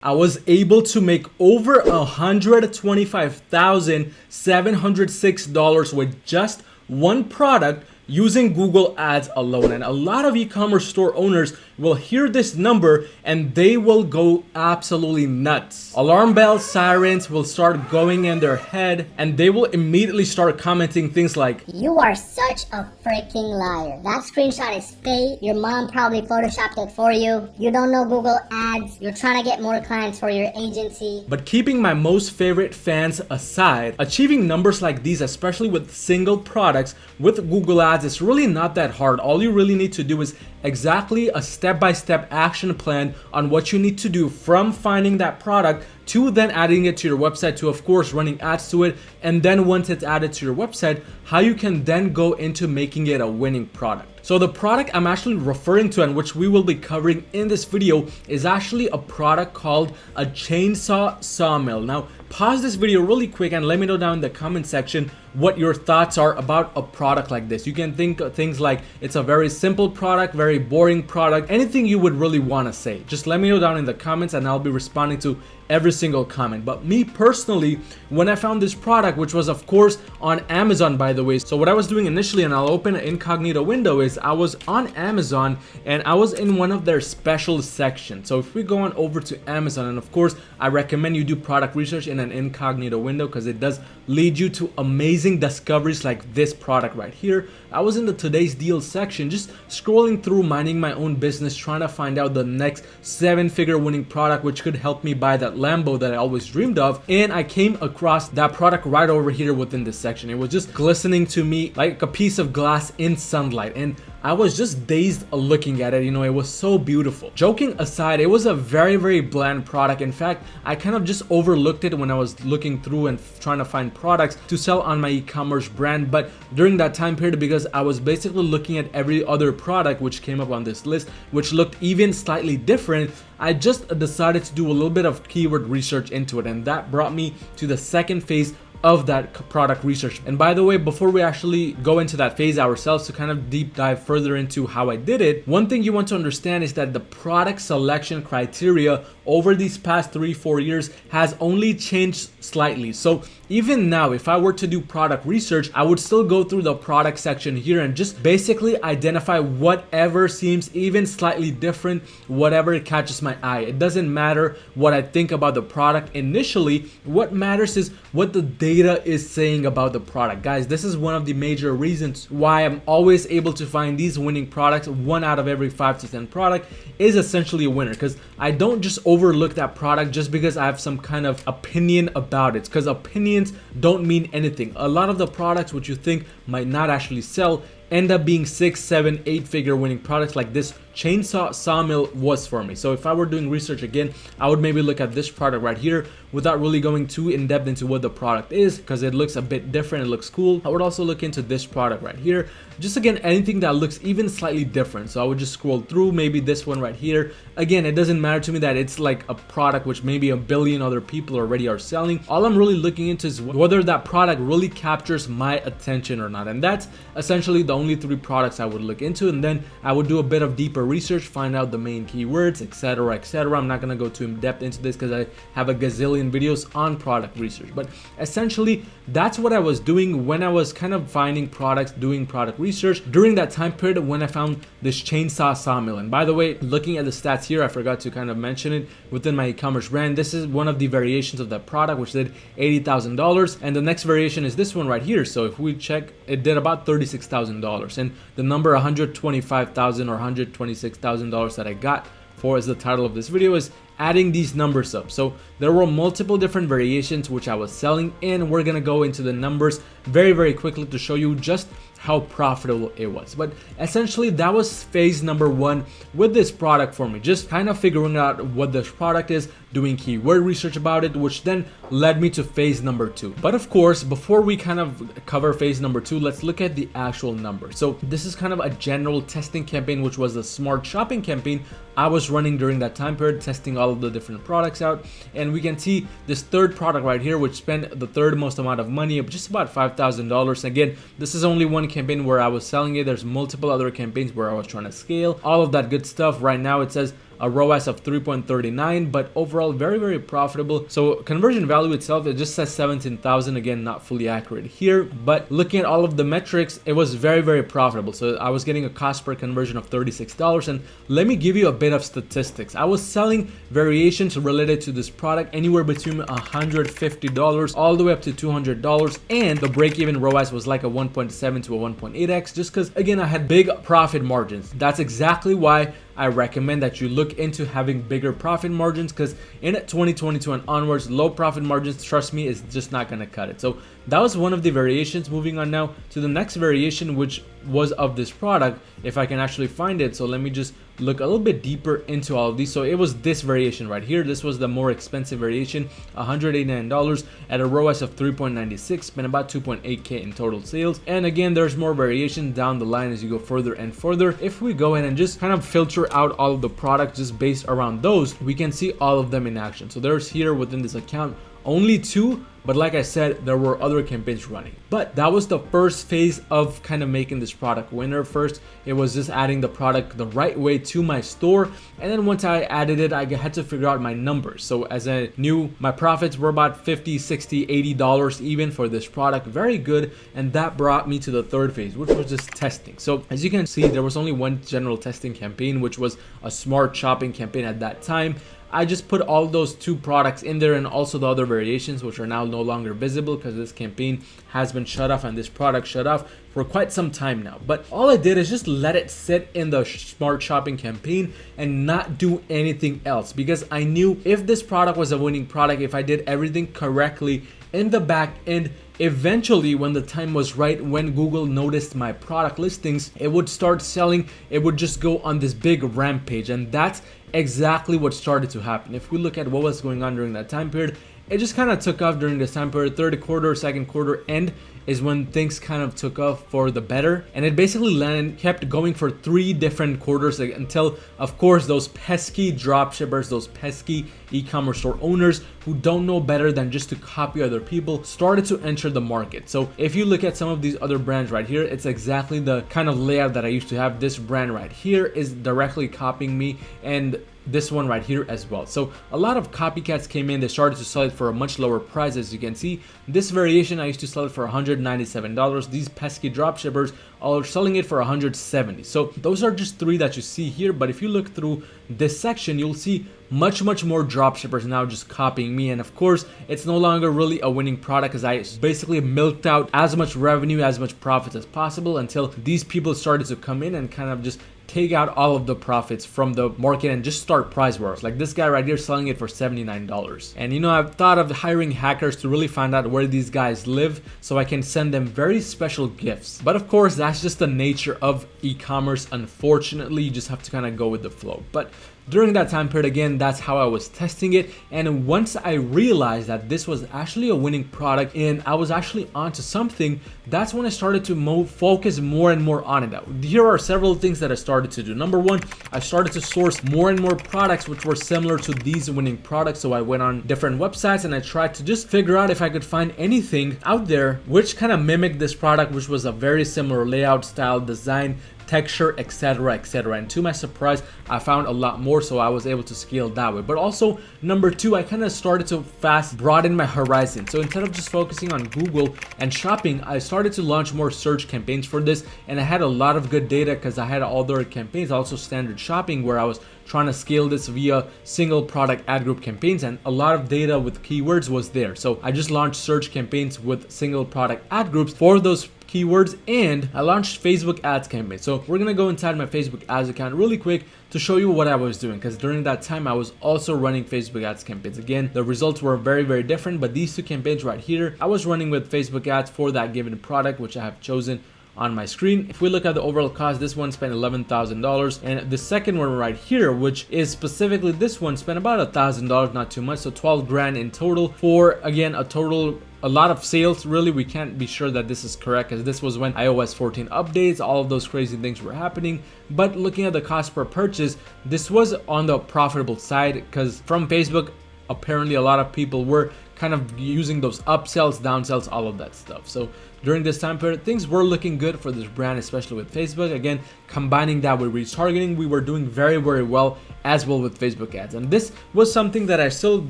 I was able to make over $125,706 with just one product using Google Ads alone. And a lot of e-commerce store owners will hear this number and they will go absolutely nuts. Alarm bells, sirens will start going in their head and they will immediately start commenting things like, "You are such a freaking liar. That screenshot is fake. Your mom probably photoshopped it for you. You don't know Google Ads. You're trying to get more clients for your agency." But keeping my most favorite fans aside, achieving numbers like these, especially with single products with Google Ads, is really not that hard. All you really need to do is exactly a step-by-step action plan on what you need to do from finding that product to then adding it to your website, to of course running ads to it, and then once it's added to your website, how you can then go into making it a winning product. So the product I'm actually referring to and which we will be covering in this video is actually a product called a chainsaw sawmill. Now pause this video really quick and let me know down in the comment section what your thoughts are about a product like this. You can think of things like it's a very simple product, very boring product, anything you would really want to say. Just let me know down in the comments and I'll be responding to every single comment. But me personally, when I found this product, which was of course on Amazon, by the way. So what I was doing initially, and I'll open an incognito window, is I was on Amazon and I was in one of their special sections. So if we go on over to Amazon, and of course I recommend you do product research in an incognito window because it does lead you to amazing discoveries like this product right here. I was in the today's deal section, just scrolling through, minding my own business, trying to find out the next 7-figure winning product which could help me buy that Lambo that I always dreamed of. And I came across that product right over here within this section. It was just glistening to me like a piece of glass in sunlight, and I was just dazed looking at it. You know, it was so beautiful. Joking aside, it was a very bland product. In fact, I kind of just overlooked it when I was looking through and trying to find products to sell on my e-commerce brand. But during that time period, because I was basically looking at every other product which came up on this list, which looked even slightly different, I just decided to do a little bit of keyword research into it, and that brought me to the second phase of that product research. And by the way, before we actually go into that phase ourselves to kind of deep dive further into how I did it, one thing you want to understand is that the product selection criteria over these past 3-4 years has only changed slightly. So even now, if I were to do product research, I would still go through the product section here and just basically identify whatever seems even slightly different, whatever catches my eye. It doesn't matter what I think about the product initially. What matters is what the data is saying about the product. Guys, this is one of the major reasons why I'm always able to find these winning products. 1 out of every 5 to 10 product is essentially a winner, because I don't just overlook that product just because I have some kind of opinion about it, because opinions don't mean anything. A lot of the products which you think might not actually sell end up being 6, 7, 8-figure winning products, like this chainsaw sawmill was for me. So if I were doing research again, I would maybe look at this product right here without really going too in depth into what the product is, because it looks a bit different, it looks cool. I would also look into this product right here, just again anything that looks even slightly different. So I would just scroll through, maybe this one right here. Again, it doesn't matter to me that it's like a product which maybe a billion other people already are selling. All I'm really looking into is whether that product really captures my attention or not, and that's essentially the only 3 products I would look into. And then I would do a bit of deeper research, find out the main keywords, etc, etc. I'm not gonna go too in depth into this because I have a gazillion videos on product research, but essentially that's what I was doing when I was kind of finding products, doing product research during that time period when I found this chainsaw sawmill. And by the way, looking at the stats here, I forgot to kind of mention it within my e-commerce brand. This is one of the variations of that product which did $80,000, and the next variation is this one right here. So if we check, it did about $36,000, and the number $125,000 or $126,000 that I got for as the title of this video is adding these numbers up. So there were multiple different variations which I was selling, and we're gonna go into the numbers very quickly to show you just how profitable it was. But essentially that was phase number 1 with this product for me, just kind of figuring out what this product is, doing keyword research about it, which then led me to phase number 2. But of course, before we kind of cover phase number 2, let's look at the actual numbers. So this is kind of a general testing campaign, which was the smart shopping campaign I was running during that time period, testing all of the different products out. And we can see this third product right here, which spent the third most amount of money, just about $5,000. Again, this is only one campaign where I was selling it. There's multiple other campaigns where I was trying to scale, all of that good stuff. Right now it says a ROAS of 3.39, but overall very profitable. So conversion value itself, it just says 17,000, again not fully accurate here, but looking at all of the metrics, it was very profitable. So I was getting a cost per conversion of $36. And let me give you a bit of statistics. I was selling variations related to this product anywhere between $150 all the way up to $200, and the break-even ROAS was like a 1.7 to a 1.8x, just because again I had big profit margins. That's exactly why I recommend that you look into having bigger profit margins, because in 2022 and onwards, low profit margins, trust me, is just not going to cut it. So that was one of the variations. Moving on now to the next variation, which was of this product, if I can actually find it. So let me just look a little bit deeper into all of these. So it was this variation right here. This was the more expensive variation, $189 at a ROAS of 3.96, spent about 2.8k in total sales. And again, there's more variation down the line as you go further and further. If we go in and just kind of filter out all of the products just based around those, we can see all of them in action. So there's here within this account only 2, but like I said, there were other campaigns running. But that was the first phase of kind of making this product winner. First, it was just adding the product the right way to my store, and then once I added it, I had to figure out my numbers. So as I knew, my profits were about $50, $60, $80 even for this product, very good, and that brought me to the third phase, which was just testing. So as you can see, there was only one general testing campaign, which was a smart shopping campaign at that time. I just put all those 2 products in there and also the other variations, which are now no longer visible because this campaign has been shut off and this product shut off for quite some time now. But all I did is just let it sit in the smart shopping campaign and not do anything else, because I knew if this product was a winning product, if I did everything correctly in the back end, eventually when the time was right, when Google noticed my product listings, it would start selling. It would just go on this big rampage, and that's exactly what started to happen. If we look at what was going on during that time period, it just kind of took off during this time period. Third quarter, second quarter end is when things kind of took off for the better, and it basically kept going for 3 different quarters until, of course, those pesky dropshippers, those pesky e-commerce store owners who don't know better than just to copy other people started to enter the market. So if you look at some of these other brands right here, it's exactly the kind of layout that I used to have. This brand right here is directly copying me, and this one right here as well. So a lot of copycats came in. They started to sell it for a much lower price. As you can see, this variation I used to sell it for $197. These pesky dropshippers are selling it for $170. So those are just 3 that you see here, but if you look through this section, you'll see much more dropshippers now just copying me. And of course, it's no longer really a winning product, because I basically milked out as much revenue, as much profits as possible until these people started to come in and kind of just take out all of the profits from the market and just start price wars. Like this guy right here selling it for $79. And you know, I've thought of hiring hackers to really find out where these guys live so I can send them very special gifts. But of course, that's just the nature of e-commerce. Unfortunately, you just have to kind of go with the flow. But during that time period, again, that's how I was testing it. And once I realized that this was actually a winning product and I was actually onto something, that's when I started to focus more and more on it. Here are several things that I started to do. Number 1, I started to source more and more products which were similar to these winning products. So I went on different websites and I tried to just figure out if I could find anything out there which kind of mimicked this product, which was a very similar layout, style, design, texture, etc. And to my surprise, I found a lot more, so I was able to scale that way. But also, number 2, I kind of started to fast broaden my horizon. So instead of just focusing on Google and shopping, I started to launch more search campaigns for this, and I had a lot of good data because I had all their campaigns, also standard shopping, where I was trying to scale this via single product ad group campaigns, and a lot of data with keywords was there. So I just launched search campaigns with single product ad groups for those keywords, and I launched Facebook ads campaign. So we're gonna go inside my Facebook ads account really quick to show you what I was doing, because during that time I was also running Facebook ads campaigns. Again, the results were very different, but these 2 campaigns right here, I was running with Facebook ads for that given product, which I have chosen on my screen. If we look at the overall cost, this one spent $11,000, and the second one right here, which is specifically this one, spent about $1,000, not too much, so 12 grand in total for, again, a lot of sales. Really, we can't be sure that this is correct, because this was when iOS 14 updates, all of those crazy things were happening. But looking at the cost per purchase, this was on the profitable side, because from Facebook, apparently a lot of people were kind of using those upsells, downsells, all of that stuff. So during this time period, things were looking good for this brand, especially with Facebook. Again, combining that with retargeting, we were doing very, very well as well with Facebook ads. And this was something that I still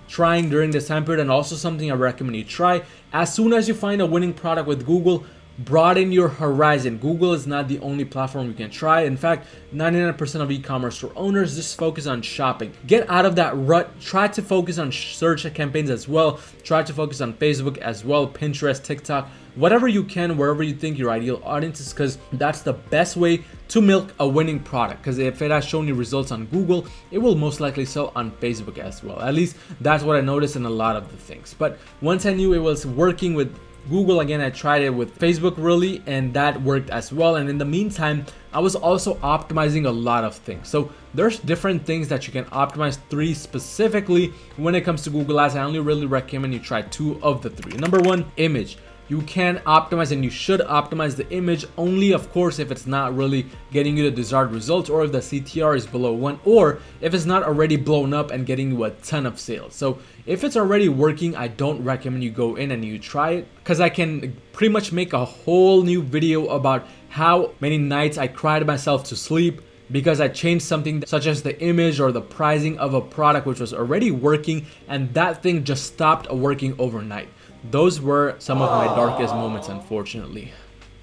trying during this time period, and also something I recommend you try. As soon as you find a winning product with Google, broaden your horizon. Google is not the only platform you can try. In fact, 99% of e-commerce store owners just focus on shopping. Get out of that rut. Try to focus on search campaigns as well. Try to focus on Facebook as well, Pinterest, TikTok, whatever you can, wherever you think your ideal audience is, because that's the best way to milk a winning product. Because if it has shown you results on Google, it will most likely sell on Facebook as well. At least that's what I noticed in a lot of the things. But once I knew it was working with Google, again, I tried it with Facebook really, and that worked as well. And in the meantime, I was also optimizing a lot of things. So there's different things that you can optimize, 3 specifically when it comes to Google Ads. I only really recommend you try 2 of the 3. Number 1, image. You can optimize, and you should optimize the image only, of course, if it's not really getting you the desired results, or if the CTR is below 1, or if it's not already blown up and getting you a ton of sales. So if it's already working, I don't recommend you go in and you try it, because I can pretty much make a whole new video about how many nights I cried myself to sleep because I changed something such as the image or the pricing of a product which was already working, and that thing just stopped working overnight. Those were some of my darkest moments, unfortunately.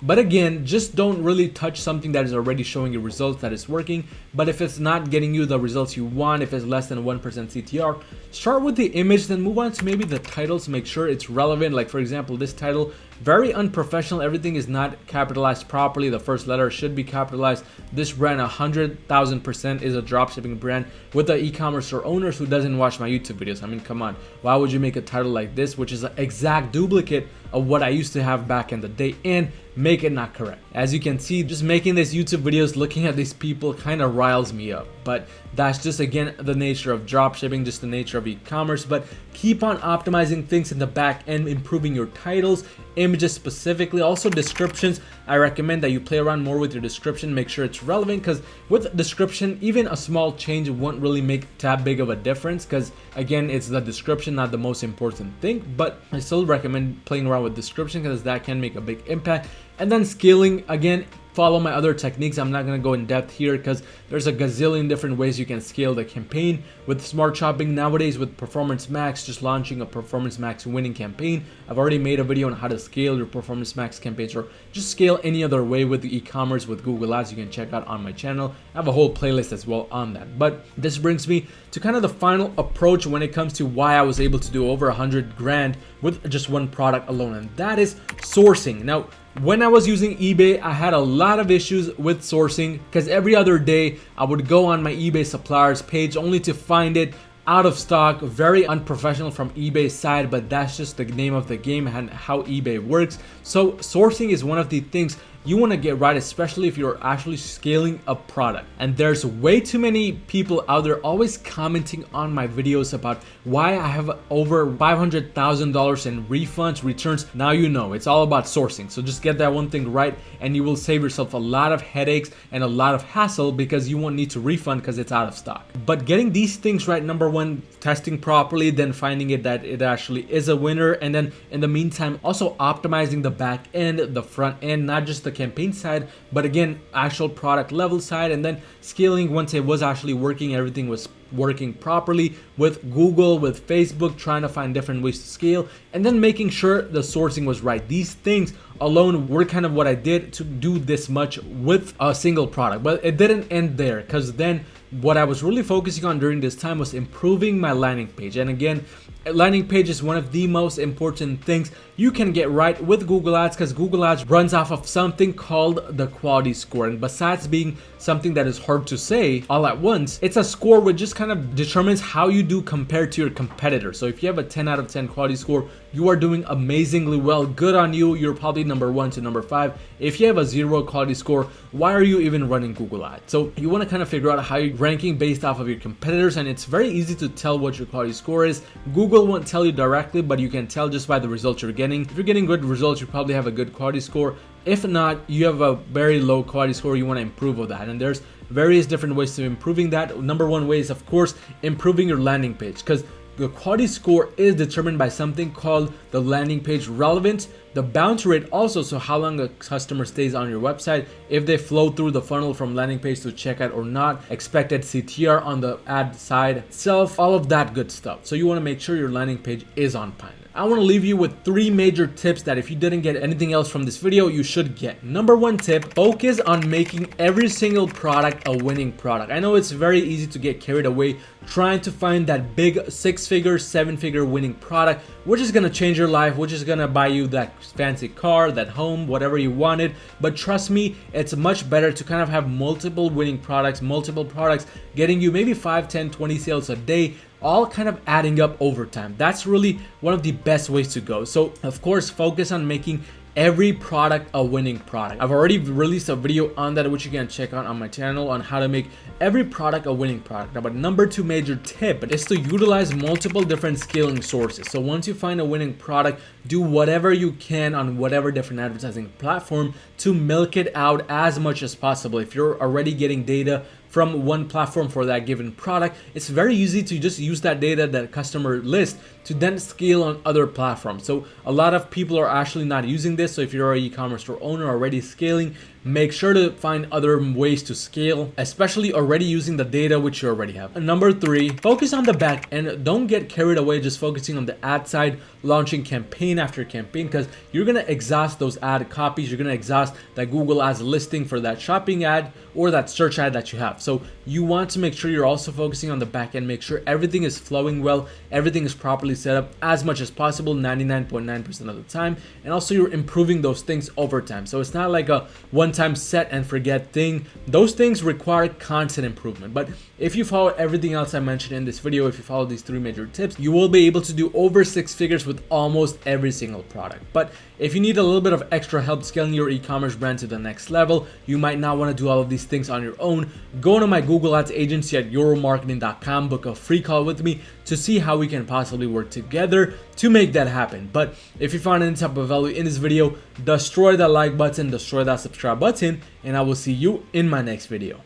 But again, just don't really touch something that is already showing you results, that is working. But if it's not getting you the results you want, if it's less than 1% CTR, start with the image, then move on to maybe the titles. Make sure it's relevant. Like for example, this title, very unprofessional. Everything is not capitalized properly. The first letter should be capitalized. This brand 100,000% is a dropshipping brand with the e-commerce store owners who doesn't watch my YouTube videos. I mean, come on. Why would you make a title like this, which is an exact duplicate of what I used to have back in the day, and make it not correct? As you can see, just making these YouTube videos, looking at these people kind of riles me up. But that's just, again, the nature of dropshipping, just the nature of e-commerce. But keep on optimizing things in the back end, improving your titles, images specifically, also descriptions. I recommend that you play around more with your description, make sure it's relevant, because with description, even a small change won't really make that big of a difference, because again, it's the description, not the most important thing. But I still recommend playing around with description, because that can make a big impact. And then scaling, again, follow my other techniques. I'm not going to go in depth here because there's a gazillion different ways you can scale the campaign with smart shopping nowadays. With Performance Max, just launching a Performance Max winning campaign. I've already made a video on how to scale your Performance Max campaigns, or just scale any other way with the e-commerce with Google Ads. You can check out on my channel. I have a whole playlist as well on that. But this brings me to kind of the final approach when it comes to why I was able to do over 100 grand with just one product alone, and that is sourcing. Now, when I was using eBay, I had a lot of issues with sourcing, because every other day I would go on my eBay suppliers page only to find it out of stock. Very unprofessional from eBay's side, but that's just the name of the game and how eBay works. So sourcing is one of the things you want to get right, especially if you're actually scaling a product. And there's way too many people out there always commenting on my videos about why I have over $500,000 in refunds, returns. Now you know it's all about sourcing. So just get that one thing right, and you will save yourself a lot of headaches and a lot of hassle, because you won't need to refund because it's out of stock. But getting these things right, number one, testing properly, then finding it that it actually is a winner, and then in the meantime also optimizing the back end, the front end, not just the campaign side, but again, actual product level side, and then scaling once it was actually working, everything was working properly with Google, with Facebook, trying to find different ways to scale, and then making sure the sourcing was right. These things alone were kind of what I did to do this much with a single product. But it didn't end there, because then what I was really focusing on during this time was improving my landing page. And again, landing page is one of the most important things you can get right with Google Ads, because Google Ads runs off of something called the quality score. And besides being something that is hard to say all at once, it's a score which just kind of determines how you do compared to your competitors. So if you have a 10 out of 10 quality score, you are doing amazingly well. Good on you. You're probably number 1 to number 5. If you have a 0 quality score, why are you even running Google Ads? So you want to kind of figure out how you're ranking based off of your competitors, and it's very easy to tell what your quality score is. Google won't tell you directly, but you can tell just by the results you're getting. If you're getting good results, you probably have a good quality score. If not, you have a very low quality score, you want to improve on that. And there's various different ways to improving that. Number one way is, of course, improving your landing page, because The quality score is determined by something called the landing page relevance, the bounce rate also, so how long a customer stays on your website, if they flow through the funnel from landing page to checkout or not, expected CTR on the ad side itself, all of that good stuff. So you want to make sure your landing page is on point. I want to leave you with 3 major tips that if you didn't get anything else from this video, you should get. Number 1 tip, focus on making every single product a winning product. I know it's very easy to get carried away trying to find that big 6-figure, 7-figure winning product, which is going to change your life, which is going to buy you that fancy car, that home, whatever you wanted. But trust me, it's much better to kind of have multiple winning products, multiple products getting you maybe 5, 10, 20 sales a day, all kind of adding up over time. That's really one of the best ways to go. So of course, focus on making every product a winning product. I've already released a video on that, which you can check out on my channel, on how to make every product a winning product. Now, but number 2 major tip is to utilize multiple different scaling sources. So once you find a winning product, do whatever you can on whatever different advertising platform to milk it out as much as possible. If you're already getting data from one platform for that given product, it's very easy to just use that data, that customer list, to then scale on other platforms. So a lot of people are actually not using this. So if you're an e-commerce store owner already scaling, make sure to find other ways to scale, especially already using the data which you already have. And number 3, focus on the back end. Don't get carried away just focusing on the ad side, launching campaign after campaign, because you're gonna exhaust those ad copies. You're gonna exhaust that Google Ads listing for that shopping ad or that search ad that you have. So you want to make sure you're also focusing on the back end, make sure everything is flowing well, everything is properly set up as much as possible, 99.9% of the time, and also you're improving those things over time. So it's not like a one-time set and forget thing. Those things require constant improvement. But if you follow everything else I mentioned in this video, if you follow these 3 major tips, you will be able to do over 6 figures with almost every single product. But if you need a little bit of extra help scaling your e-commerce brand to the next level, you might not want to do all of these things on your own, go to my Google Ads agency at euromarketing.com, book a free call with me to see how we can possibly work together to make that happen. But if you found any type of value in this video, destroy that like button, destroy that subscribe button, and I will see you in my next video.